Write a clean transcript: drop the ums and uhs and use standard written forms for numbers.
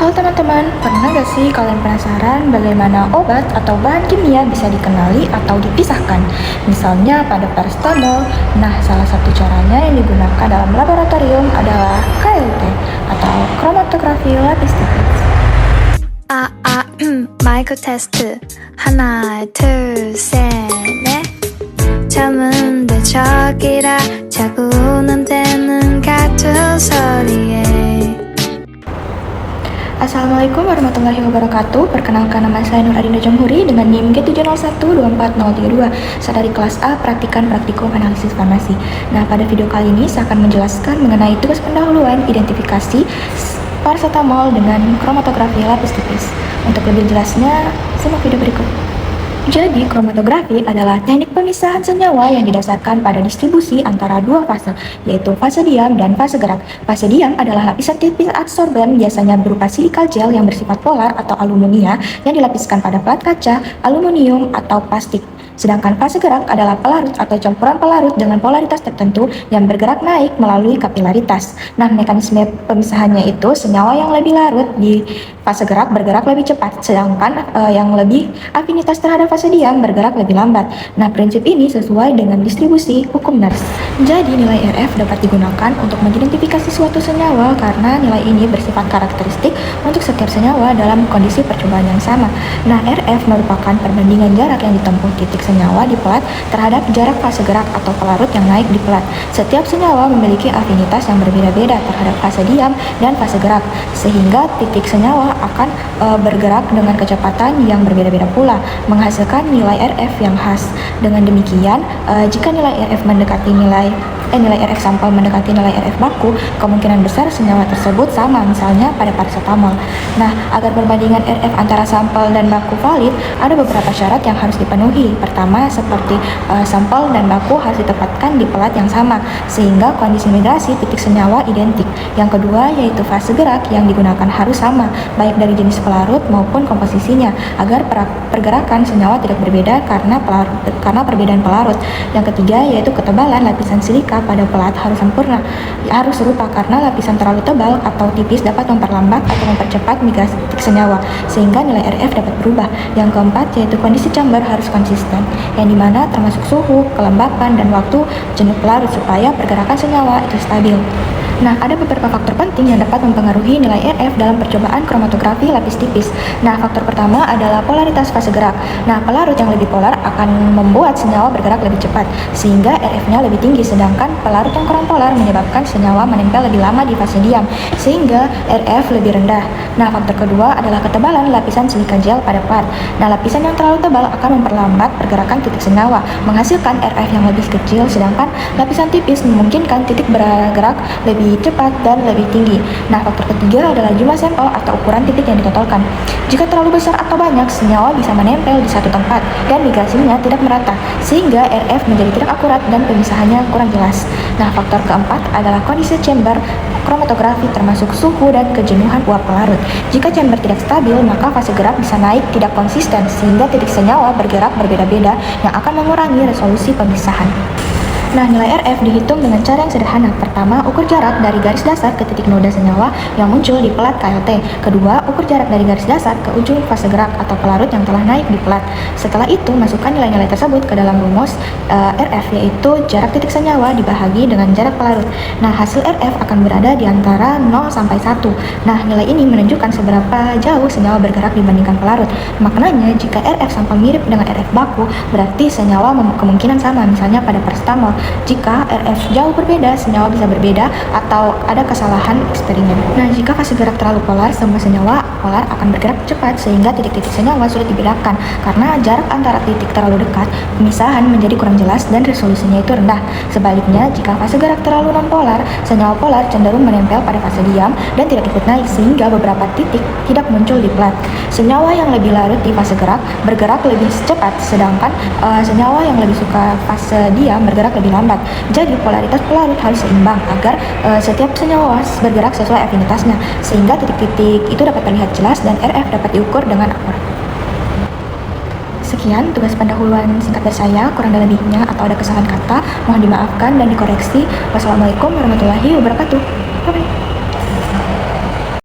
Halo teman-teman, pernah gak sih kalian penasaran bagaimana obat atau bahan kimia bisa dikenali atau dipisahkan? Misalnya pada paracetamol. Nah, salah satu caranya yang digunakan dalam laboratorium adalah KLT atau kromatografi lapis tipis. 마이크 테스트 하나 둘셋넷 잠은 데 저기라 자고는 되는 같은 소리에. Assalamualaikum warahmatullahi wabarakatuh. Perkenalkan, nama saya Nur Adinda Jamhuri dengan NIM G7012432. Saya dari kelas A Praktikan Praktikum Analisis Farmasi. Nah, pada video kali ini saya akan menjelaskan mengenai tugas pendahuluan identifikasi paracetamol dengan kromatografi lapis tipis. Untuk lebih jelasnya, simak video berikut. Jadi, kromatografi adalah teknik pemisahan senyawa yang didasarkan pada distribusi antara dua fase, yaitu fase diam dan fase gerak. Fase diam adalah lapisan tipis adsorben, biasanya berupa silikal gel yang bersifat polar atau alumina yang dilapiskan pada pelat kaca, aluminium, atau plastik. Sedangkan fase gerak adalah pelarut atau campuran pelarut dengan polaritas tertentu yang bergerak naik melalui kapilaritas. Nah, mekanisme pemisahannya itu senyawa yang lebih larut di fase gerak bergerak lebih cepat, sedangkan yang lebih afinitas terhadap fase diam bergerak lebih lambat. Nah, prinsip ini sesuai dengan distribusi hukum Nernst. Jadi, nilai RF dapat digunakan untuk mengidentifikasi suatu senyawa karena nilai ini bersifat karakteristik untuk setiap senyawa dalam kondisi percobaan yang sama. Nah, RF merupakan perbandingan jarak yang ditempuh titik senyawa di pelat terhadap jarak fase gerak atau pelarut yang naik di pelat. Setiap senyawa memiliki afinitas yang berbeda-beda terhadap fase diam dan fase gerak, sehingga titik senyawa akan bergerak dengan kecepatan yang berbeda-beda pula, menghasilkan nilai RF yang khas. Dengan demikian, jika nilai RF mendekati nilai RF sampel mendekati nilai RF baku, kemungkinan besar senyawa tersebut sama, misalnya pada paracetamol. Nah, agar perbandingan RF antara sampel dan baku valid, ada beberapa syarat yang harus dipenuhi. Pertama, seperti sampel dan baku harus ditempatkan di pelat yang sama, sehingga kondisi migrasi titik senyawa identik. Yang kedua, yaitu fase gerak yang digunakan harus sama, baik dari jenis pelarut maupun komposisinya, agar pergerakan senyawa tidak berbeda karena perbedaan pelarut. Yang ketiga, yaitu ketebalan lapisan silika pada pelat harus serupa karena lapisan terlalu tebal atau tipis dapat memperlambat atau mempercepat migrasi titik senyawa, sehingga nilai RF dapat berubah. Yang keempat, yaitu kondisi chamber harus konsisten, yang dimana termasuk suhu, kelembapan, dan waktu jenuh pelarut supaya pergerakan senyawa itu stabil. Nah, ada beberapa faktor penting yang dapat mempengaruhi nilai RF dalam percobaan kromatografi lapis tipis. Nah, faktor pertama adalah polaritas fase gerak. Nah, pelarut yang lebih polar akan membuat senyawa bergerak lebih cepat, sehingga RF-nya lebih tinggi, sedangkan pelarut yang kurang polar menyebabkan senyawa menempel lebih lama di fase diam, sehingga RF lebih rendah. Nah, faktor kedua adalah ketebalan lapisan silika gel pada pelat. Nah, lapisan yang terlalu tebal akan memperlambat pergerakan titik senyawa, menghasilkan RF yang lebih kecil, sedangkan lapisan tipis memungkinkan titik bergerak lebih cepat dan lebih tinggi. Nah, faktor ketiga adalah jumlah sampel atau ukuran titik yang ditotolkan. Jika terlalu besar atau banyak, senyawa bisa menempel di satu tempat dan migrasinya tidak merata, sehingga RF menjadi tidak akurat dan pemisahannya kurang jelas. Nah, faktor keempat adalah kondisi chamber kromatografi, termasuk suhu dan kejenuhan uap pelarut. Jika chamber tidak stabil, maka fase gerak bisa naik tidak konsisten, sehingga titik senyawa bergerak berbeda-beda yang akan mengurangi resolusi pemisahan. Nah, nilai RF dihitung dengan cara yang sederhana. Pertama, ukur jarak dari garis dasar ke titik noda senyawa yang muncul di pelat KLT. Kedua, ukur jarak dari garis dasar ke ujung fase gerak atau pelarut yang telah naik di pelat. Setelah itu, masukkan nilai-nilai tersebut ke dalam rumus RF, yaitu jarak titik senyawa dibahagi dengan jarak pelarut. Nah, hasil RF akan berada di antara 0 sampai 1. Nah, nilai ini menunjukkan seberapa jauh senyawa bergerak dibandingkan pelarut. Maknanya, jika RF sampel mirip dengan RF baku, berarti senyawa kemungkinan sama, misalnya pada paracetamol. Jika RF jauh berbeda, senyawa bisa berbeda atau ada kesalahan eksperimen. Nah, jika fase gerak terlalu polar, semua senyawa polar akan bergerak cepat sehingga titik-titik senyawa sulit dibedakan. Karena jarak antara titik terlalu dekat, pemisahan menjadi kurang jelas dan resolusinya itu rendah. Sebaliknya, jika fase gerak terlalu non-polar, senyawa polar cenderung menempel pada fase diam dan tidak ikut naik sehingga beberapa titik tidak muncul di pelat. Senyawa yang lebih larut di fase gerak bergerak lebih cepat, sedangkan senyawa yang lebih suka fase diam bergerak lebih lambat. Jadi polaritas pelarut harus seimbang agar setiap senyawa bergerak sesuai afinitasnya, sehingga titik-titik itu dapat terlihat jelas dan RF dapat diukur dengan akurat. Sekian tugas pendahuluan singkat dari saya, kurang dan lebihnya atau ada kesalahan kata mohon dimaafkan dan dikoreksi. Wassalamualaikum warahmatullahi wabarakatuh. Bye-bye.